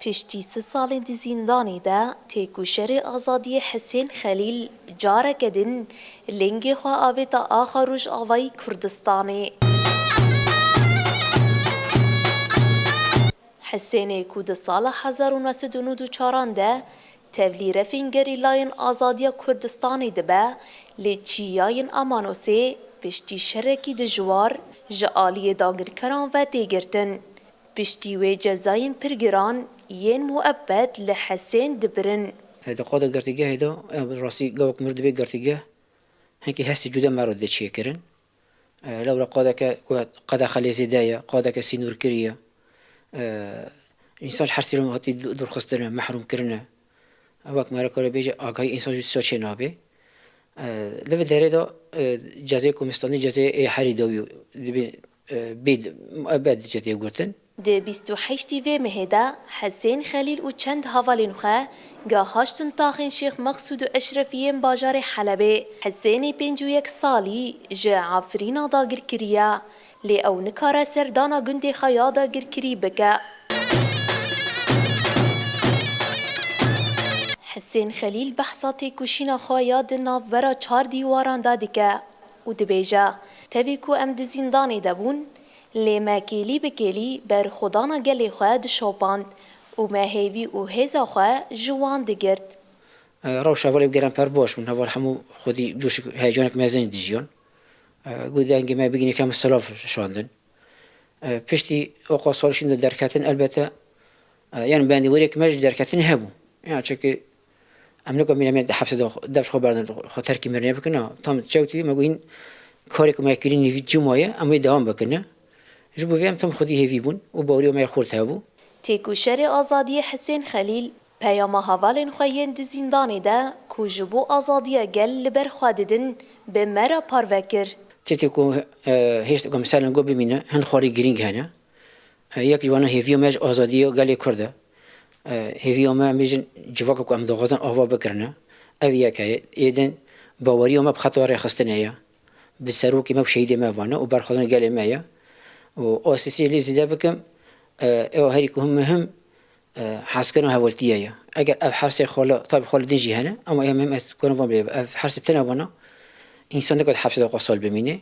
پشتی 3 سالên di zîndanê de têkuşerê azadiyê Hesên Xelîl careke din lêngê xwe avêta axa Rojavayî Kurdistanê. Hesênê ku di sala 1994 de tevlîrefên gerîlayên azadiya Kurdistanê dibe, lê çiyayên Amanosê piştî şerekî dijwar ji aliyê dagirkeran ve têgirtin. Piştî wê cezayên pir giran yên muebbet li Hesên dibirin. هذا قادا قرتيجه هذا راسي جوك مرد بي قرتيجه هيك هستي جدا مرد شيء كرن لو قادا قادا خلي زدايا قادا كسينور كريا إنسان حرسيرم هاتي دور خستنا محروم كرنا وقت ما ركوا بيجي أجاي إنسان جد سوتش نابي لف داره دا جزاء کومستانی جزاء حری داویو بید مؤبد جدی گرتن. د 28 مهدا حسین خلیل و چند حوالین خو گاهاشتن تاخین شیخ مقصود و اشرفیین باجار حلبه حسین 51 سالی جا عفرینا داگر کریا لی او نکاره سردانا گندی خیا داگر کری بکه. حسین خلیل بحثاتی کشینا خوایا دناف ورا 4 دیواران دادیکه و دبیجه تاوی کو ام د زندانی دبون لی مکیلی بکیلی بر خدانا گلی خواه دشوپاند و مهیوی و هزا خواه جوان دگرد. روش اولی بگرم پر باش من اول همو خودی جوش هیجانک مزین دیجیان گوده انگی ما بگینی کم سلاف شاندن پشتی اوقا سالشین درکتن البته یعنی بندی وری که مج درکتن هبو یعنی چه امنیکا می‌نامید حبس دفش خبردن خاطر کی مرنی بکنه تام چوتی مگوین کاری که می‌کنی نیوی جمعه اما دوام بکنه جبو ویم تام خودی هیوی بون و باوری ما خورد هبو. تیکوشر آزادی حسین خلیل پیام حوالین خوین د زندانی ده کوجبو آزادی گل لبر خاددن به مرا پاروکر. چتی کو هیچ کو مثلا گو ببینه هن خاری گرینگ هنه یک جوانه هیوی ماج آزادی گلی کرده هیوی ما میجن جواک کو ام دغازن آوا بکرنه اویا که ایدن باوری ما بخطر خستنه بسروکی ما بشهید ما وانه و برخدان گلی مایا و آسیسی لیزی ده بکم او هری که هم مهم حسکن هوالتیه اگر اف حرس خاله طب خاله دنجی هنه اما مهم است کنم وام اف حرس تنوانا انسان نکرد حبس دو قصال بمینه